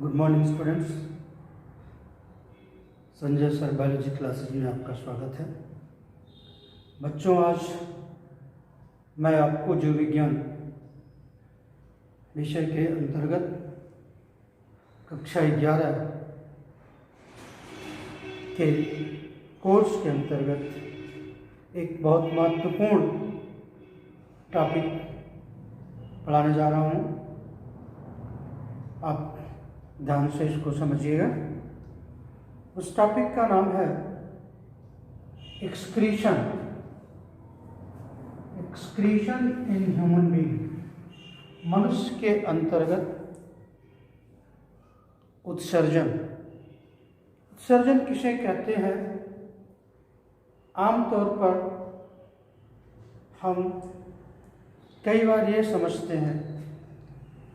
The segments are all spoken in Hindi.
Good morning students. Sanjay sir biology classes में आपका स्वागत है। बच्चों, आज मैं आपको जीव विज्ञान विषय के अंतर्गत कक्षा 11 के कोर्स के अंतर्गत एक बहुत महत्वपूर्ण टॉपिक पढ़ाने जा रहा हूँ। आप ध्यान से इसको समझिएगा। उस टॉपिक का नाम है एक्सक्रीशन इन ह्यूमन बीइंग। मनुष्य के अंतर्गत उत्सर्जन किसे कहते हैं? आमतौर पर हम कई बार ये समझते हैं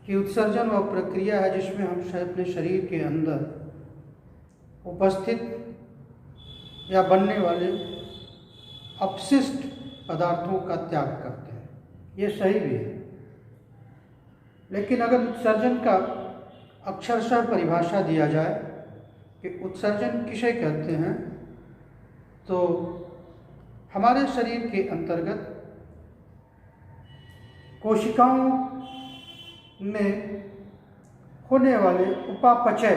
कि उत्सर्जन वह प्रक्रिया है जिसमें हम अपने शरीर के अंदर उपस्थित या बनने वाले अपशिष्ट पदार्थों का त्याग करते हैं। ये सही भी है, लेकिन अगर उत्सर्जन का अक्षरशः परिभाषा दिया जाए कि उत्सर्जन किसे कहते हैं, तो हमारे शरीर के अंतर्गत कोशिकाओं में होने वाले उपापचय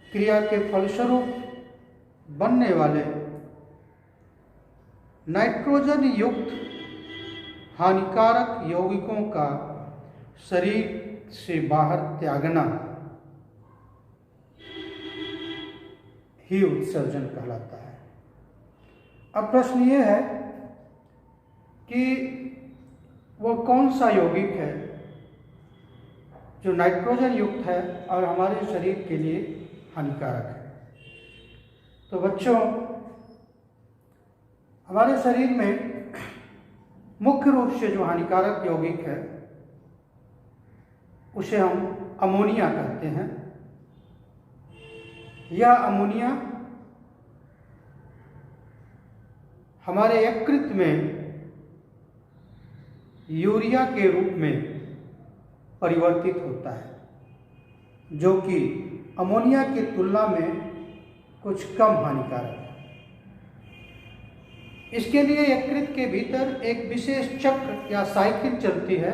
क्रिया के फलस्वरूप बनने वाले नाइट्रोजन युक्त हानिकारक यौगिकों का शरीर से बाहर त्यागना ही उत्सर्जन कहलाता है। अब प्रश्न ये है कि वो कौन सा यौगिक है जो नाइट्रोजन युक्त है और हमारे शरीर के लिए हानिकारक है। तो बच्चों, हमारे शरीर में मुख्य रूप से जो हानिकारक यौगिक है उसे हम अमोनिया कहते हैं। यह अमोनिया हमारे यकृत में यूरिया के रूप में परिवर्तित होता है, जो कि अमोनिया की तुलना में कुछ कम हानिकारक है। इसके लिए यकृत के भीतर एक विशेष चक्र या साइकिल चलती है,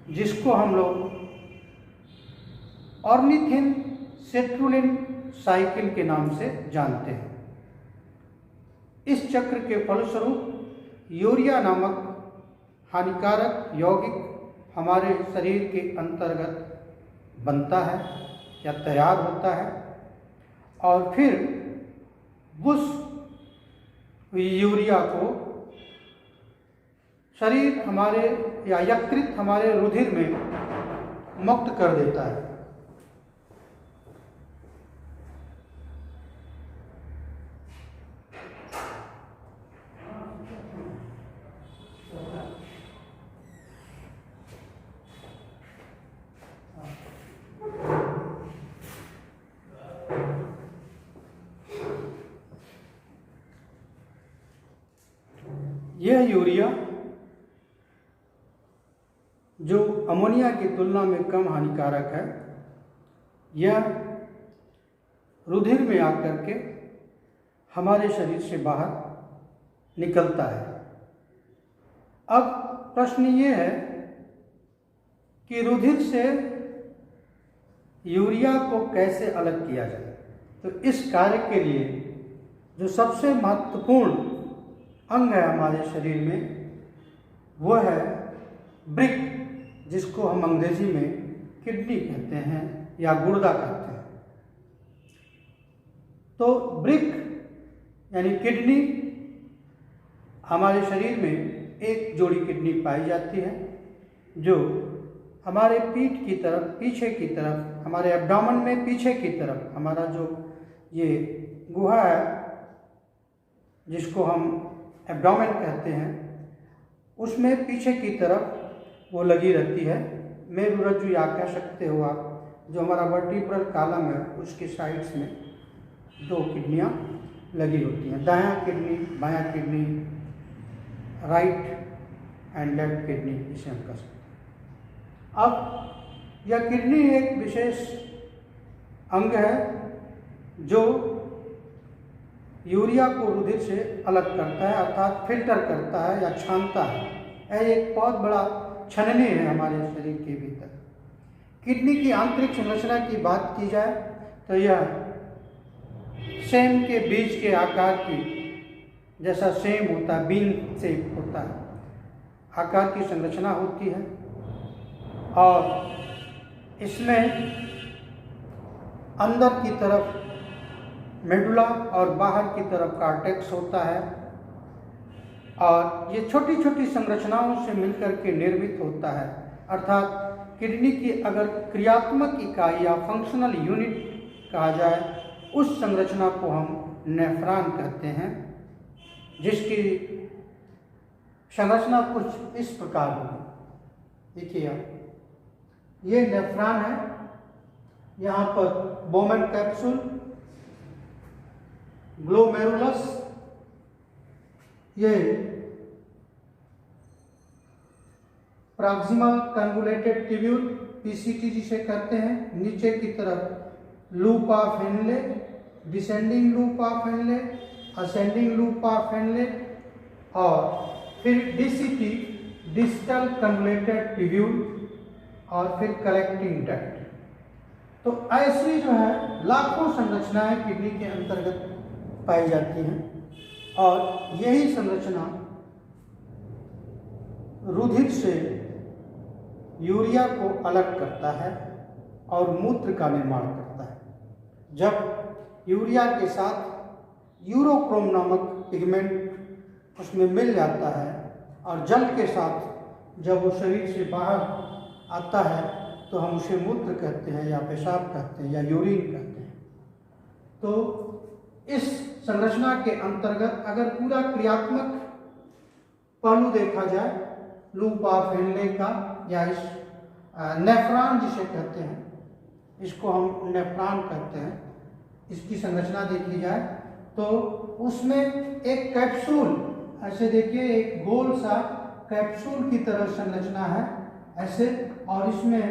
जिसको हम लोग ऑर्निथिन सेट्रुलिन साइकिल के नाम से जानते हैं। इस चक्र के फलस्वरूप यूरिया नामक हानिकारक यौगिक हमारे शरीर के अंतर्गत बनता है या तैयार होता है, और फिर उस यूरिया को शरीर हमारे या यकृत हमारे रुधिर में मुक्त कर देता है। यह यूरिया, जो अमोनिया की तुलना में कम हानिकारक है, यह रुधिर में आकर के हमारे शरीर से बाहर निकलता है। अब प्रश्न ये है कि रुधिर से यूरिया को कैसे अलग किया जाए। तो इस कार्य के लिए जो सबसे महत्वपूर्ण अंग है हमारे शरीर में, वो है ब्रिक, जिसको हम अंग्रेजी में किडनी कहते हैं या गुर्दा कहते हैं। तो ब्रिक यानी किडनी, हमारे शरीर में एक जोड़ी किडनी पाई जाती है, जो हमारे पीठ की तरफ, पीछे की तरफ, हमारे एब्डोमेन में पीछे की तरफ, हमारा जो ये गुहा है जिसको हम एब्डोमेन कहते हैं, उसमें पीछे की तरफ वो लगी रहती है। मेरुरज्जु या कह सकते हो आप, जो हमारा वर्टिब्रल कॉलम है उसके साइड्स में दो किडनियाँ लगी होती हैं, दायां किडनी, बायां kidney, right and left kidney, इसे हम कह सकते हैं। अब यह किडनी एक विशेष अंग है जो यूरिया को रुधिर से अलग करता है, अर्थात फिल्टर करता है या छानता है। यह एक बहुत बड़ा छननी है हमारे शरीर के भीतर। किडनी की आंतरिक संरचना की बात की जाए तो यह सेम के बीज के आकार की, जैसा सेम होता है, बीन शेप होता है, आकार की संरचना होती है और इसमें अंदर की तरफ मेडुला और बाहर की तरफ कार्टेक्स होता है और ये छोटी छोटी संरचनाओं से मिलकर के निर्मित होता है। अर्थात किडनी की अगर क्रियात्मक इकाई या फंक्शनल यूनिट कहा जाए, उस संरचना को हम नेफ्रॉन कहते हैं, जिसकी संरचना कुछ इस प्रकार होगी। देखिए आप, ये नेफ्रॉन है, यहाँ पर बोमेन कैप्सूल, ग्लोमेरुलस, ये प्रॉक्सिमल कन्वोल्यूटेड ट्यूब्यूल पीसीटी जिसे कहते हैं, नीचे की तरफ loop of Henle, descending loop of Henle, ascending loop of Henle और फिर डीसीटी डिस्टल कन्वोल्यूटेड ट्यूब्यूल और फिर कलेक्टिंग डक्ट। तो ऐसी जो है लाखों संरचनाएं किडनी के अंतर्गत पाई जाती हैं और यही संरचना रुधिर से यूरिया को अलग करता है और मूत्र का निर्माण करता है। जब यूरिया के साथ यूरोक्रोम नामक पिगमेंट उसमें मिल जाता है और जल के साथ जब वो शरीर से बाहर आता है तो हम उसे मूत्र कहते हैं या पेशाब कहते हैं या यूरिन कहते हैं। तो इस संरचना के अंतर्गत अगर पूरा क्रियात्मक पहलू देखा जाए लूप ऑफ हेनले का या इस नेफ्रॉन जिसे कहते हैं, इसको हम नेफ्रॉन कहते हैं, इसकी संरचना देखी जाए तो उसमें एक कैप्सूल, ऐसे देखिए एक गोल सा कैप्सूल की तरह संरचना है ऐसे, और इसमें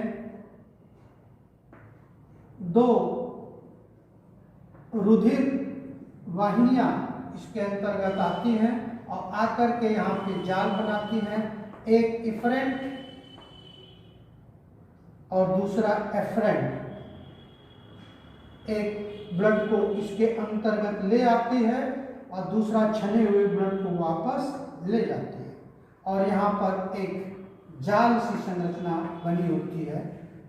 दो रुधिर वाहिनियां इसके अंतर्गत आती हैं और आकर के यहाँ पे जाल बनाती हैं, एक इफरेंट और दूसरा एफरेंट, एक ब्लड को इसके अंतर्गत ले आती है और दूसरा छने हुए ब्लड को वापस ले जाती है और यहाँ पर एक जाल सी संरचना बनी होती है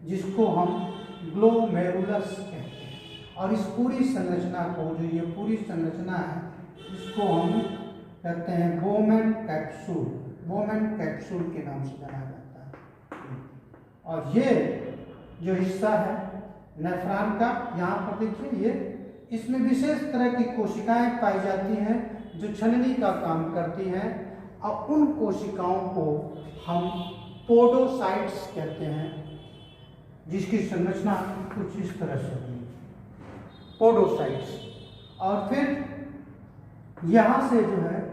जिसको हम ग्लोमेरुलस कहते हैं। और इस पूरी संरचना को, जो ये पूरी संरचना है, इसको हम कहते हैं बोमेन कैप्सूल, बोमेन कैप्सूल के नाम से जाना जाता है। और ये जो हिस्सा है नेफ्रॉन का, यहाँ पर देखिए, ये इसमें विशेष तरह की कोशिकाएं पाई जाती हैं जो छलनी का काम करती हैं और उन कोशिकाओं को हम पोडोसाइट्स कहते हैं, जिसकी संरचना कुछ इस तरह से होगी, पोडोसाइट्स। और फिर यहाँ से जो है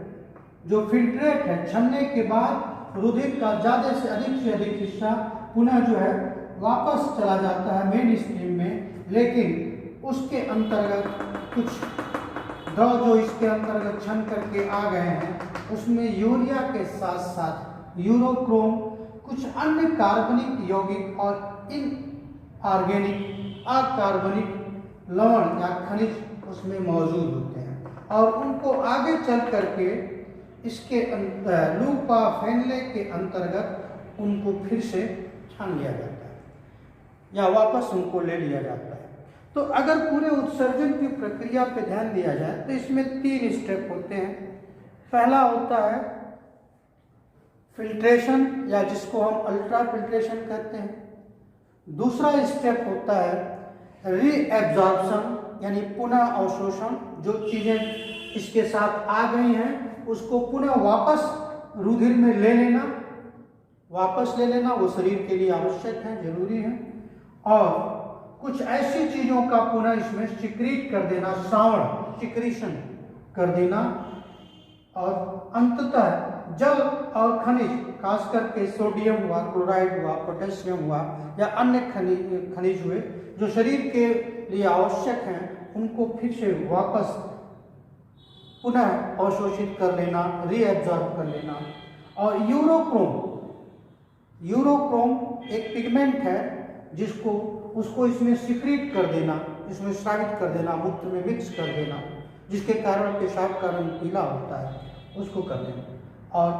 जो फिल्ट्रेट है, छनने के बाद रुधिर का ज़्यादा से अधिक हिस्सा पुनः जो है वापस चला जाता है मेन स्ट्रीम में, लेकिन उसके अंतर्गत कुछ द्रव जो इसके अंतर्गत छन करके आ गए हैं उसमें यूरिया के साथ साथ यूरोक्रोम, कुछ अन्य कार्बनिक यौगिक और इनऑर्गेनिक अकार्बनिक लवण या खनिज उसमें मौजूद होते हैं और उनको आगे चल करके इसके लूप ऑफ हेनले के अंतर्गत उनको फिर से छान लिया जाता है या वापस उनको ले लिया जाता है। तो अगर पूरे उत्सर्जन की प्रक्रिया पे ध्यान दिया जाए तो इसमें 3 स्टेप होते हैं। पहला होता है फिल्ट्रेशन या जिसको हम अल्ट्रा फिल्ट्रेशन कहते हैं। दूसरा स्टेप होता है रीएब्जॉर्प्शन यानी पुनः अवशोषण, जो चीज़ें इसके साथ आ गई हैं उसको पुनः वापस रुधिर में ले लेना, वापस ले लेना, वो शरीर के लिए आवश्यक है, जरूरी है। और कुछ ऐसी चीज़ों का पुनः इसमें सिक्रीट कर देना, श्रावण सिक्रीशन कर देना। और अंततः जल और खनिज, खास करके सोडियम हुआ, क्लोराइड हुआ, पोटेशियम हुआ या अन्य खनिज हुए जो शरीर के लिए आवश्यक हैं, उनको फिर से वापस पुनः अवशोषित कर लेना, रीएब्जॉर्ब कर लेना। और यूरोक्रोम एक पिगमेंट है जिसको उसको इसमें सिक्रीट कर देना, इसमें स्रावित कर देना, मूत्र में मिक्स कर देना, जिसके कारण पेशाब का रंग पीला होता है, उसको कर देना। और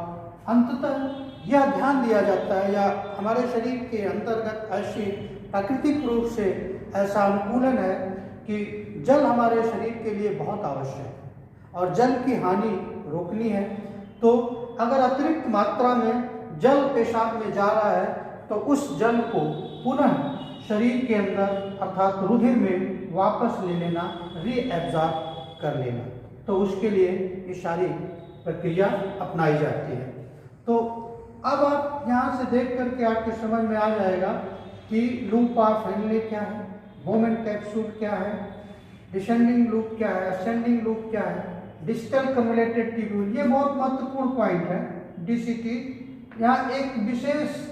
अंततः यह ध्यान दिया जाता है या हमारे शरीर के अंतर्गत ऐसी प्राकृतिक रूप से ऐसा अनुकूलन है कि जल हमारे शरीर के लिए बहुत आवश्यक है और जल की हानि रोकनी है। तो अगर अतिरिक्त मात्रा में जल पेशाब में जा रहा है तो उस जल को पुनः शरीर के अंदर अर्थात रुधिर में वापस ले लेना, रीएब्जॉर्ब कर लेना। तो उसके लिए ये सारी प्रक्रिया अपनाई जाती है। तो अब आप यहाँ से देख करके आपके समझ में आ जाएगा कि लूप ऑफ हेनले क्या है, बोमेन कैप्सूल क्या है, डिसेंडिंग लूप क्या है, असेंडिंग लूप क्या है, डिस्टल कम्युलेटेड ट्यूब्यूल, ये बहुत महत्वपूर्ण पॉइंट है। डीसीटी यहाँ एक विशेष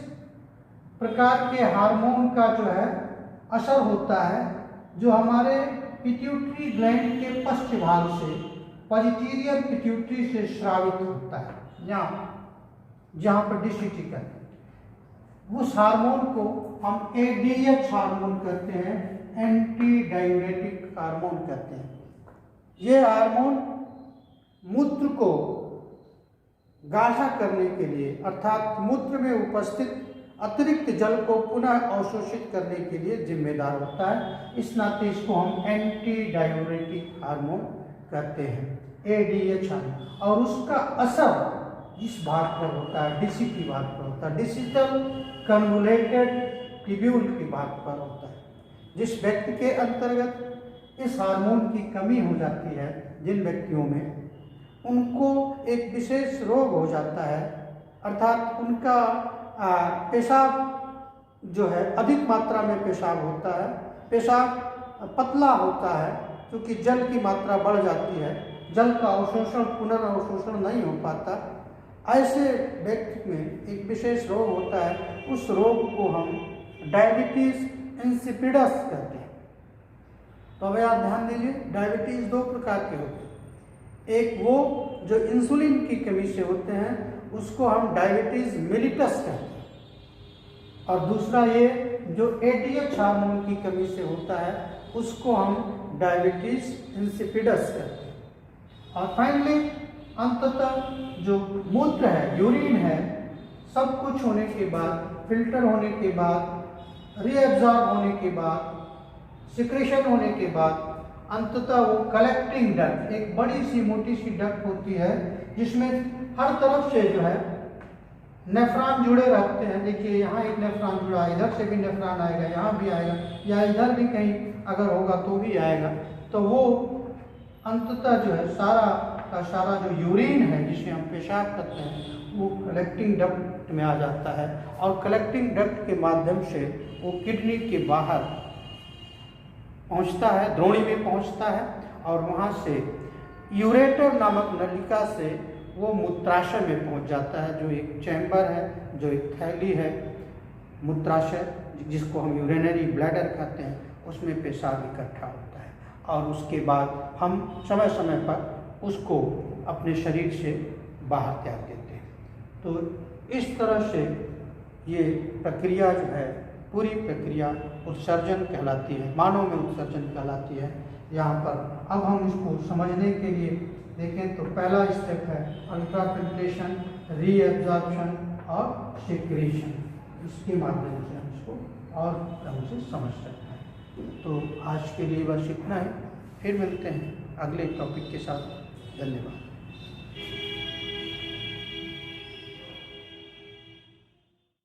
प्रकार के हार्मोन का जो है असर होता है जो हमारे पिट्यूटरी ग्लैंड के पश्च भाग से पॉजिटीरियर पिट्यूटरी से स्रावित होता है, जहाँ पर डीसीटी कहते हैं। उस हार्मोन को हम एडीएच हार्मोन कहते हैं, एंटी डायूरेटिक हार्मोन कहते हैं। ये हार्मोन मूत्र को गाढ़ा करने के लिए अर्थात मूत्र में उपस्थित अतिरिक्त जल को पुनः अवशोषित करने के लिए जिम्मेदार होता है। इस नाते इसको हम एंटी डायूरेटिक हार्मोन कहते हैं, एडीएच हार्मोन। और उसका असर इस भाग पर होता है, डीसीटी भाग पर होता है, डिजिटल कन्वोलेटेड ट्यूब्यूल के भाग पर होता है। जिस व्यक्ति के अंतर्गत इस हार्मोन की कमी हो जाती है, जिन व्यक्तियों में, उनको एक विशेष रोग हो जाता है, अर्थात उनका पेशाब जो है अधिक मात्रा में पेशाब होता है, पेशाब पतला होता है क्योंकि जल की मात्रा बढ़ जाती है, जल का अवशोषण पुनर्अवशोषण नहीं हो पाता। ऐसे व्यक्ति में एक विशेष रोग होता है, उस रोग को हम डायबिटीज इंसिपिडस कहते हैं। तो अब आप ध्यान दीजिए, डायबिटीज दो प्रकार के होते हैं। एक वो जो इंसुलिन की कमी से होते हैं, उसको हम डायबिटीज मेलिटस कहते हैं, और दूसरा ये जो एडीएच हार्मोन की कमी से होता है, उसको हम डायबिटीज इंसिपिडस कहते हैं। और फाइनली अंततः जो मूत्र है, यूरिन है, सब कुछ होने के बाद, फिल्टर होने के बाद, रीएब्जॉर्ब होने के बाद, सिक्रेशन होने के बाद, अंततः वो कलेक्टिंग डक्ट, एक बड़ी सी मोटी सी डक्ट होती है जिसमें हर तरफ से जो है नेफ्रॉन जुड़े रहते हैं। देखिए यहाँ एक नेफ्रॉन जुड़ा है, इधर से भी नेफ्रॉन आएगा, यहाँ भी आएगा, या इधर भी कहीं अगर होगा तो भी आएगा। तो वो अंततः जो है सारा का सारा जो यूरिन है, जिसे हम पेशाब करते हैं, वो कलेक्टिंग डक्ट में आ जाता है और कलेक्टिंग डक्ट के माध्यम से वो किडनी के बाहर पहुंचता है, द्रोणी में पहुंचता है, और वहां से यूरेटर नामक नलिका से वो मूत्राशय में पहुंच जाता है, जो एक चैम्बर है, जो एक थैली है, मूत्राशय जिसको हम यूरिनरी ब्लैडर कहते हैं, उसमें पेशाब इकट्ठा होता है। और उसके बाद हम समय समय पर उसको अपने शरीर से बाहर त्याग देते हैं। तो इस तरह से ये प्रक्रिया जो है, पूरी प्रक्रिया उत्सर्जन कहलाती है, मानव में उत्सर्जन कहलाती है। यहाँ पर अब हम इसको समझने के लिए देखें तो पहला स्टेप है अल्ट्राफिल्ट्रेशन, रीएब्जॉर्प्शन और सिक्रेशन। इसके माध्यम से हम इसको और ढंग से समझ सकते हैं। तो आज के लिए बस इतना ही, फिर मिलते हैं अगले टॉपिक के साथ। धन्यवाद।